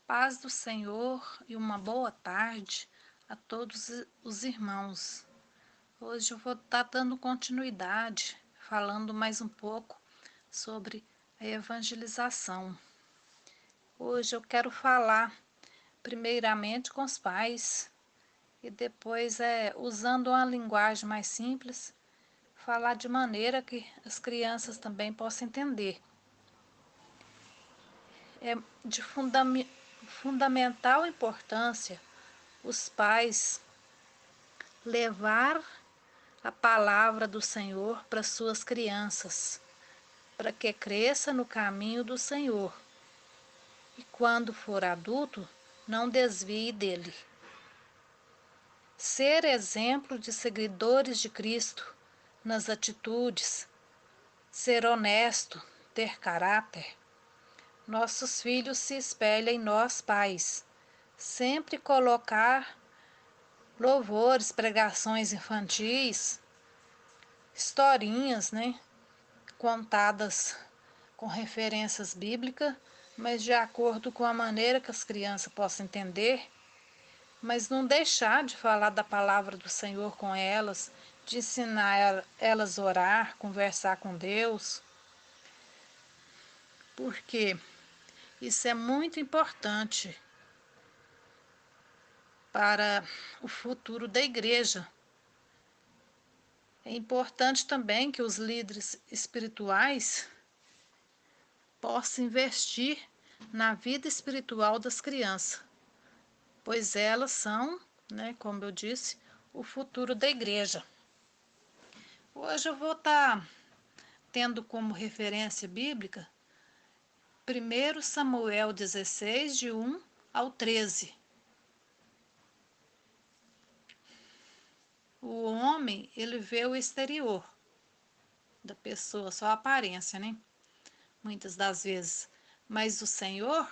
Paz do Senhor e uma boa tarde a todos os irmãos. Hoje eu vou estar dando continuidade, falando mais um pouco sobre a evangelização. Hoje eu quero falar primeiramente com os pais e depois, usando uma linguagem mais simples, falar de maneira que as crianças também possam entender. É de fundamental importância os pais levar a palavra do Senhor para suas crianças, para que cresça no caminho do Senhor e, quando for adulto, não desvie dele. Ser exemplo de seguidores de Cristo nas atitudes, ser honesto, ter caráter. Nossos filhos se espelham em nós, pais. Sempre colocar louvores, pregações infantis, historinhas, né? Contadas com referências bíblicas, mas de acordo com a maneira que as crianças possam entender, mas não deixar de falar da palavra do Senhor com elas, de ensinar elas a orar, conversar com Deus, porque isso é muito importante para o futuro da igreja. É importante também que os líderes espirituais possam investir na vida espiritual das crianças, pois elas são, né, como eu disse, o futuro da igreja. Hoje eu vou estar tendo como referência bíblica 1 Samuel 16, de 1 ao 13. O homem, ele vê o exterior da pessoa, só a aparência, né? Muitas das vezes. Mas o Senhor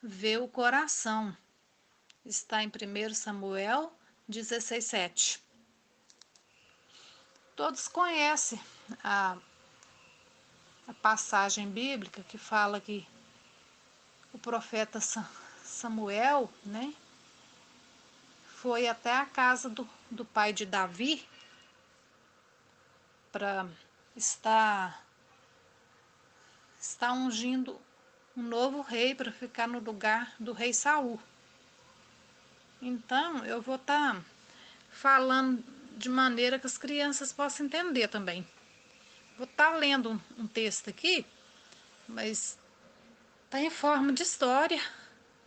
vê o coração. Está em 1 Samuel 16, 7. Todos conhecem a passagem bíblica que fala que o profeta Samuel, né, foi até a casa do pai de Davi para estar ungindo um novo rei para ficar no lugar do rei Saul. Então, eu vou estar falando de maneira que as crianças possam entender também. Vou estar lendo um texto aqui, mas está em forma de história,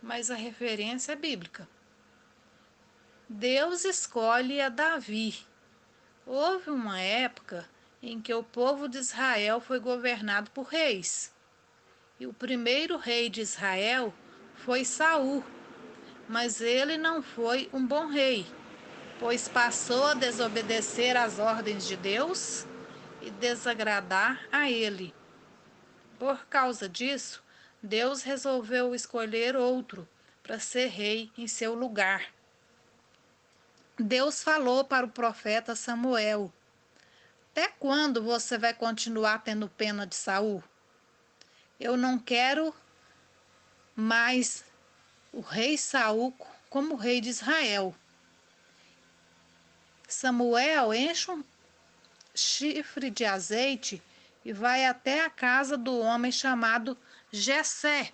mas a referência é bíblica. Deus escolhe a Davi. Houve uma época em que o povo de Israel foi governado por reis. E o primeiro rei de Israel foi Saul, mas ele não foi um bom rei, pois passou a desobedecer às ordens de Deus e desagradar a ele. Por causa disso, Deus resolveu escolher outro para ser rei em seu lugar. Deus falou para o profeta Samuel: até quando você vai continuar tendo pena de Saul? Eu não quero mais o rei Saul como rei de Israel. Samuel enche um chifre de azeite e vai até a casa do homem chamado Jessé,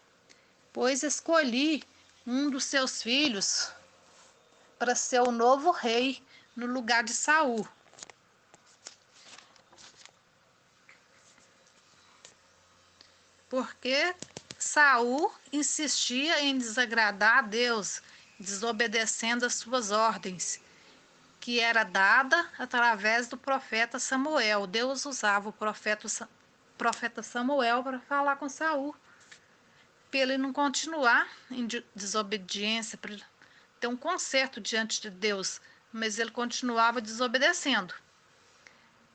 pois escolhi um dos seus filhos para ser o novo rei no lugar de Saul. Porque Saul insistia em desagradar a Deus, desobedecendo as suas ordens, que era dada através do profeta Samuel. Deus usava o profeta Samuel para falar com Saul, para ele não continuar em desobediência, para ele ter um conserto diante de Deus, mas ele continuava desobedecendo.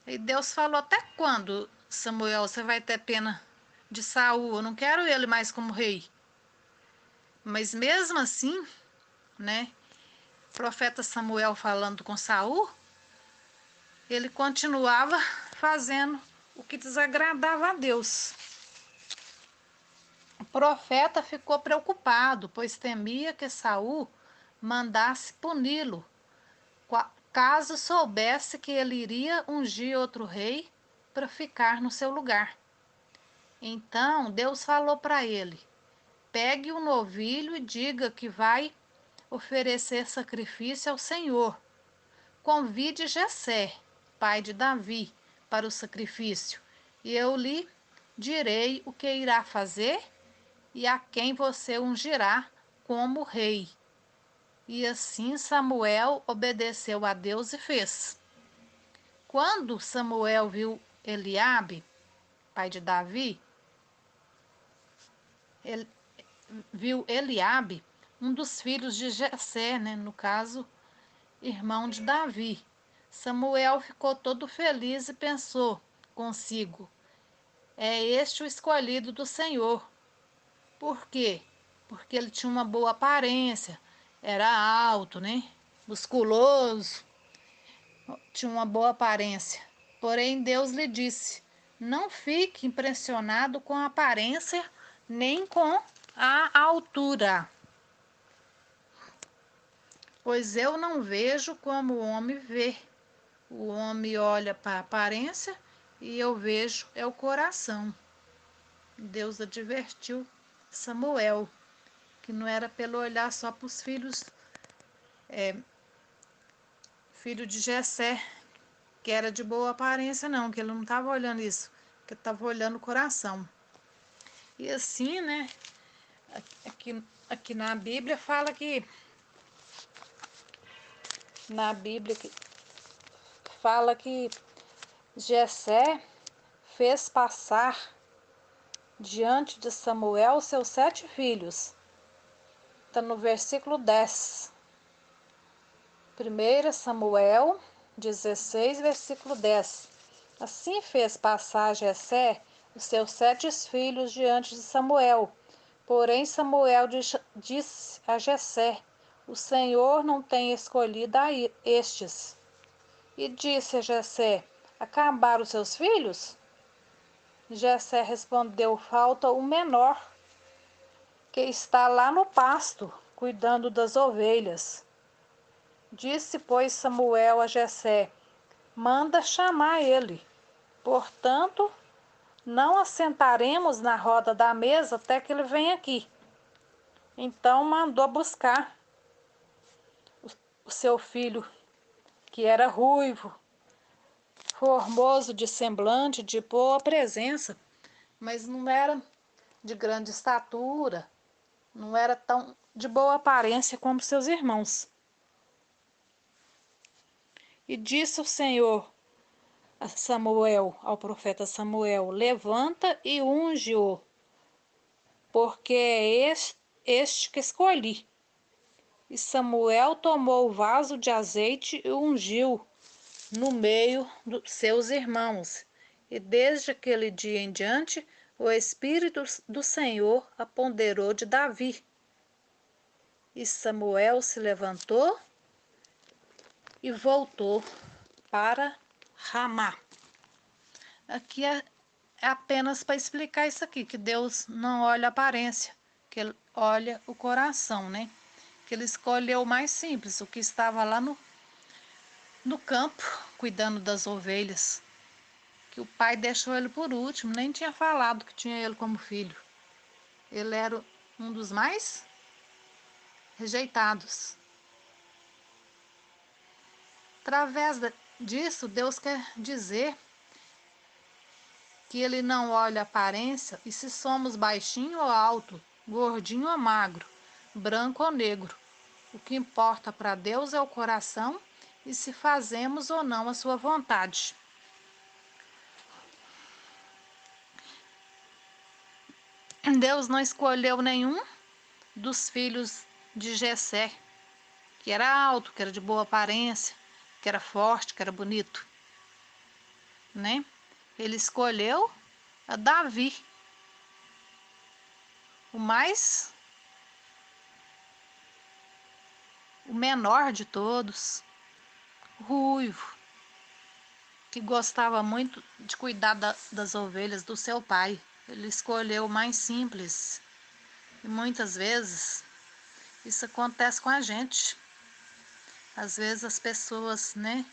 E Deus falou: até quando, Samuel, você vai ter pena de Saul? Eu não quero ele mais como rei. Mas mesmo assim, né, o profeta Samuel falando com Saul, ele continuava fazendo o que desagradava a Deus. profeta ficou preocupado, pois temia que Saul mandasse puni-lo, caso soubesse que ele iria ungir outro rei para ficar no seu lugar. Então Deus falou para ele: pegue um novilho e diga que vai oferecer sacrifício ao Senhor. Convide Jessé, pai de Davi, para o sacrifício, e eu lhe direi o que irá fazer e a quem você ungirá como rei. E assim Samuel obedeceu a Deus e fez. Quando Samuel viu Eliabe, pai de Davi, ele viu Eliabe, um dos filhos de Jessé, né, no caso, irmão de Davi. Samuel ficou todo feliz e pensou consigo: é este o escolhido do Senhor. Por quê? Porque ele tinha uma boa aparência, era alto, né? Musculoso, tinha uma boa aparência. Porém, Deus lhe disse: não fique impressionado com a aparência nem com a altura, pois eu não vejo como o homem vê. O homem olha para a aparência e eu vejo é o coração. Deus advertiu Samuel que não era pelo olhar só para os filho de Jessé, que era de boa aparência, não, que ele não estava olhando isso, que estava olhando o coração. E assim, né, aqui na Bíblia fala que, na Bíblia fala que Jessé fez passar diante de Samuel seus 7 filhos. Está no versículo 10. 1 Samuel 16, versículo 10. Assim fez passar Jessé os seus 7 filhos diante de Samuel. Porém Samuel disse a Jessé: o Senhor não tem escolhido a estes. E disse a Jessé: acabaram os seus filhos? Jessé respondeu: falta o menor, que está lá no pasto, cuidando das ovelhas. Disse, pois, Samuel a Jessé: manda chamar ele. Portanto, não assentaremos na roda da mesa até que ele venha aqui. Então mandou buscar o seu filho, que era ruivo, formoso de semblante, de boa presença, mas não era de grande estatura, não era tão de boa aparência como seus irmãos. E disse o Senhor a Samuel, ao profeta Samuel: levanta e unge-o, porque é este que escolhi. E Samuel tomou o vaso de azeite e ungiu no meio dos seus irmãos. E desde aquele dia em diante, o Espírito do Senhor apoderou de Davi. E Samuel se levantou e voltou para Ramá. Aqui é apenas para explicar isso aqui, que Deus não olha a aparência, que Ele olha o coração, né? Que Ele escolheu o mais simples, o que estava lá no campo, cuidando das ovelhas, que o pai deixou ele por último, nem tinha falado que tinha ele como filho. Ele era um dos mais rejeitados. Através disso, Deus quer dizer que ele não olha a aparência e se somos baixinho ou alto, gordinho ou magro, branco ou negro. O que importa para Deus é o coração e se fazemos ou não a sua vontade. Deus não escolheu nenhum dos filhos de Jessé, que era alto, que era de boa aparência, que era forte, que era bonito, né? Ele escolheu a Davi, o menor de todos, ruivo, que gostava muito de cuidar das ovelhas do seu pai. Ele escolheu o mais simples, E muitas vezes isso acontece com a gente. Às vezes as pessoas, né,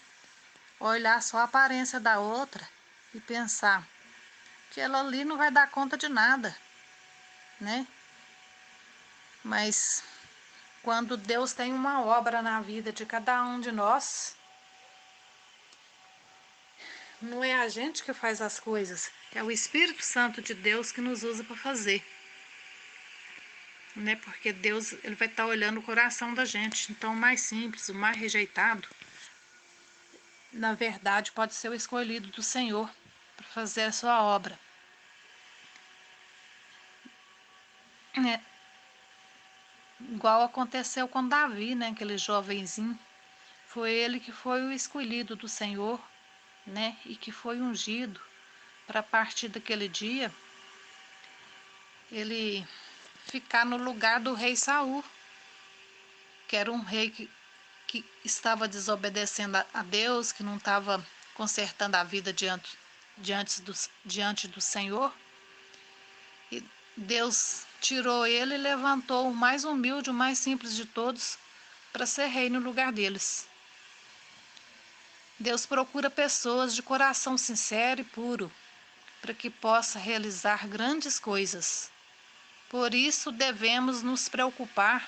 olhar só a aparência da outra e pensar que ela ali não vai dar conta de nada, né? Mas quando Deus tem uma obra na vida de cada um de nós, não é a gente que faz as coisas, é o Espírito Santo de Deus que nos usa para fazer, né? Porque Deus, ele vai estar olhando o coração da gente. Então, o mais simples, o mais rejeitado, na verdade, pode ser o escolhido do Senhor para fazer a sua obra. É, igual aconteceu com Davi, né? Aquele jovenzinho. Foi ele que foi o escolhido do Senhor, né? E que foi ungido para a partir daquele dia ele ficar no lugar do rei Saul, que era um rei que estava desobedecendo a Deus, que não estava consertando a vida diante do Senhor. E Deus tirou ele e levantou o mais humilde, o mais simples de todos, para ser rei no lugar deles. Deus procura pessoas de coração sincero e puro, para que possa realizar grandes coisas. Por isso devemos nos preocupar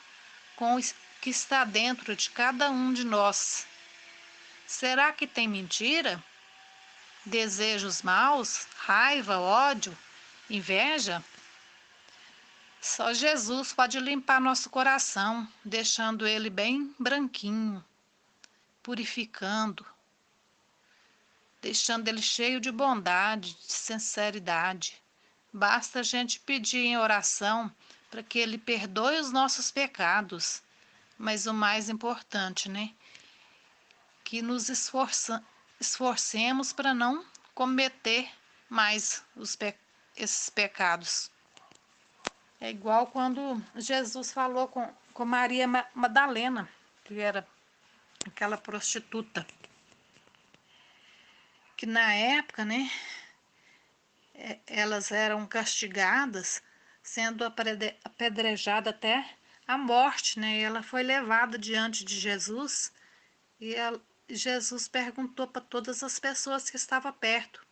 com o que está dentro de cada um de nós. Será que tem mentira? Desejos maus? Raiva, ódio, inveja? Só Jesus pode limpar nosso coração, deixando ele bem branquinho, purificando, deixando ele cheio de bondade, de sinceridade. Basta a gente pedir em oração para que ele perdoe os nossos pecados. Mas o mais importante, né? Que nos esforcemos para não cometer mais esses pecados. É igual quando Jesus falou com Maria Madalena, que era aquela prostituta, que na época, né, elas eram castigadas, sendo apedrejada até a morte, né? E ela foi levada diante de Jesus e Jesus perguntou para todas as pessoas que estavam perto: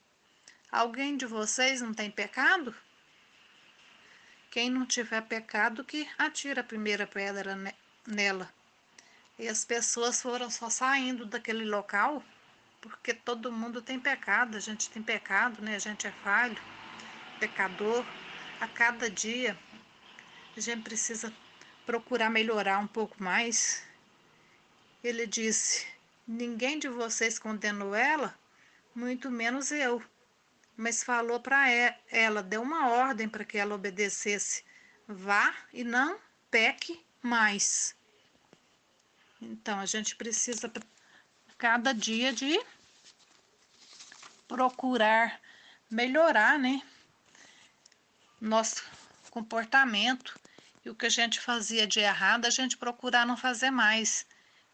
alguém de vocês não tem pecado? Quem não tiver pecado, que atira a primeira pedra nela. E as pessoas foram só saindo daquele local, porque todo mundo tem pecado, a gente tem pecado, né? A gente é falho, pecador. A cada dia a gente precisa procurar melhorar um pouco mais. Ele disse: ninguém de vocês condenou ela, muito menos eu. Mas falou para ela, deu uma ordem para que ela obedecesse: vá e não peque mais. Então a gente precisa cada dia de procurar melhorar, né, nosso comportamento, e o que a gente fazia de errado a gente procurar não fazer mais,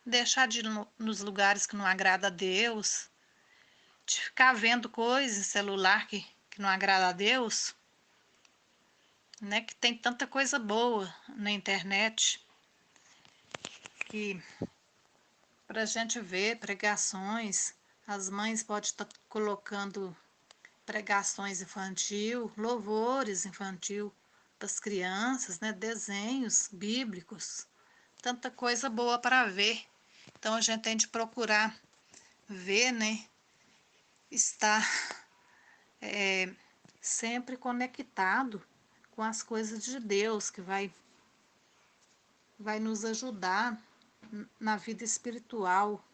deixar de ir nos lugares que não agrada a Deus, de ficar vendo coisas em celular que não agrada a Deus, né? Que tem tanta coisa boa na internet que para a gente ver pregações, as mães podem estar colocando pregações infantil, louvores infantil para as crianças, né? Desenhos bíblicos, tanta coisa boa para ver. Então a gente tem de procurar ver, né? Estar sempre conectado com as coisas de Deus, que vai nos ajudar na vida espiritual,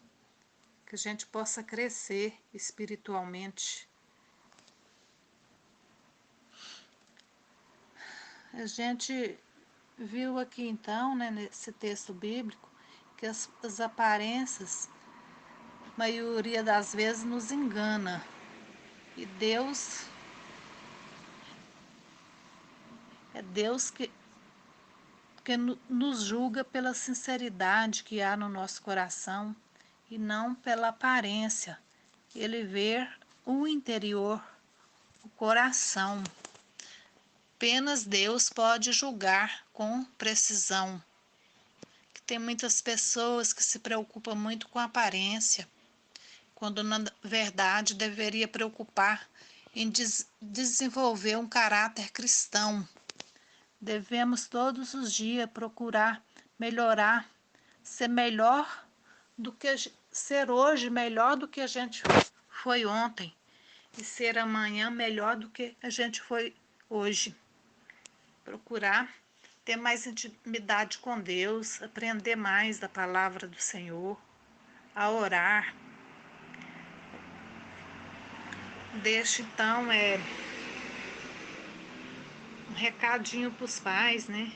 que a gente possa crescer espiritualmente. A gente viu aqui então, né, nesse texto bíblico, que as aparências, a maioria das vezes, nos engana. E Deus que nos julga pela sinceridade que há no nosso coração e não pela aparência. Ele vê o interior, o coração. Apenas Deus pode julgar com precisão. Que tem muitas pessoas que se preocupam muito com a aparência, quando na verdade deveria preocupar em desenvolver um caráter cristão. Devemos todos os dias procurar melhorar, ser melhor do que ser hoje melhor do que a gente foi ontem e ser amanhã melhor do que a gente foi hoje. Procurar ter mais intimidade com Deus, aprender mais da palavra do Senhor, a orar. Deixo então um recadinho para os pais, né?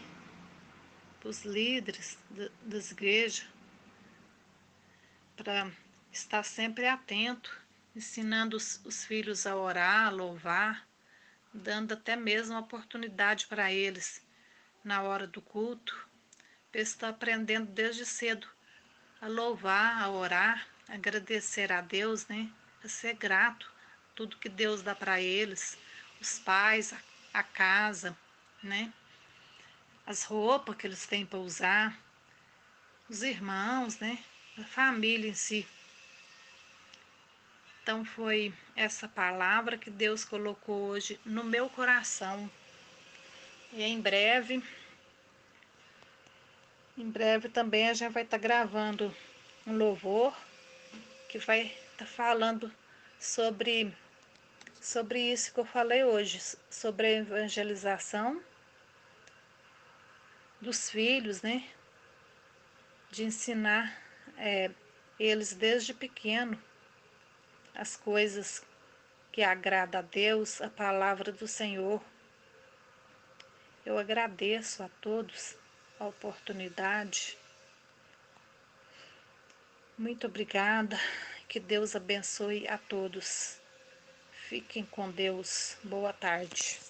Para os líderes das igrejas, para estar sempre atento, ensinando os filhos a orar, a louvar, dando até mesmo oportunidade para eles na hora do culto. Eles estão aprendendo desde cedo a louvar, a orar, a agradecer a Deus, né? A ser grato tudo que Deus dá para eles, os pais, a casa, né? As roupas que eles têm para usar, os irmãos, né? A família em si. Então foi essa palavra que Deus colocou hoje no meu coração. E em breve também a gente vai estar gravando um louvor que vai estar falando sobre isso que eu falei hoje, sobre a evangelização dos filhos, né? De ensinar eles desde pequeno as coisas que agrada a Deus, a palavra do Senhor. Eu agradeço a todos a oportunidade. Muito obrigada. Que Deus abençoe a todos. Fiquem com Deus. Boa tarde.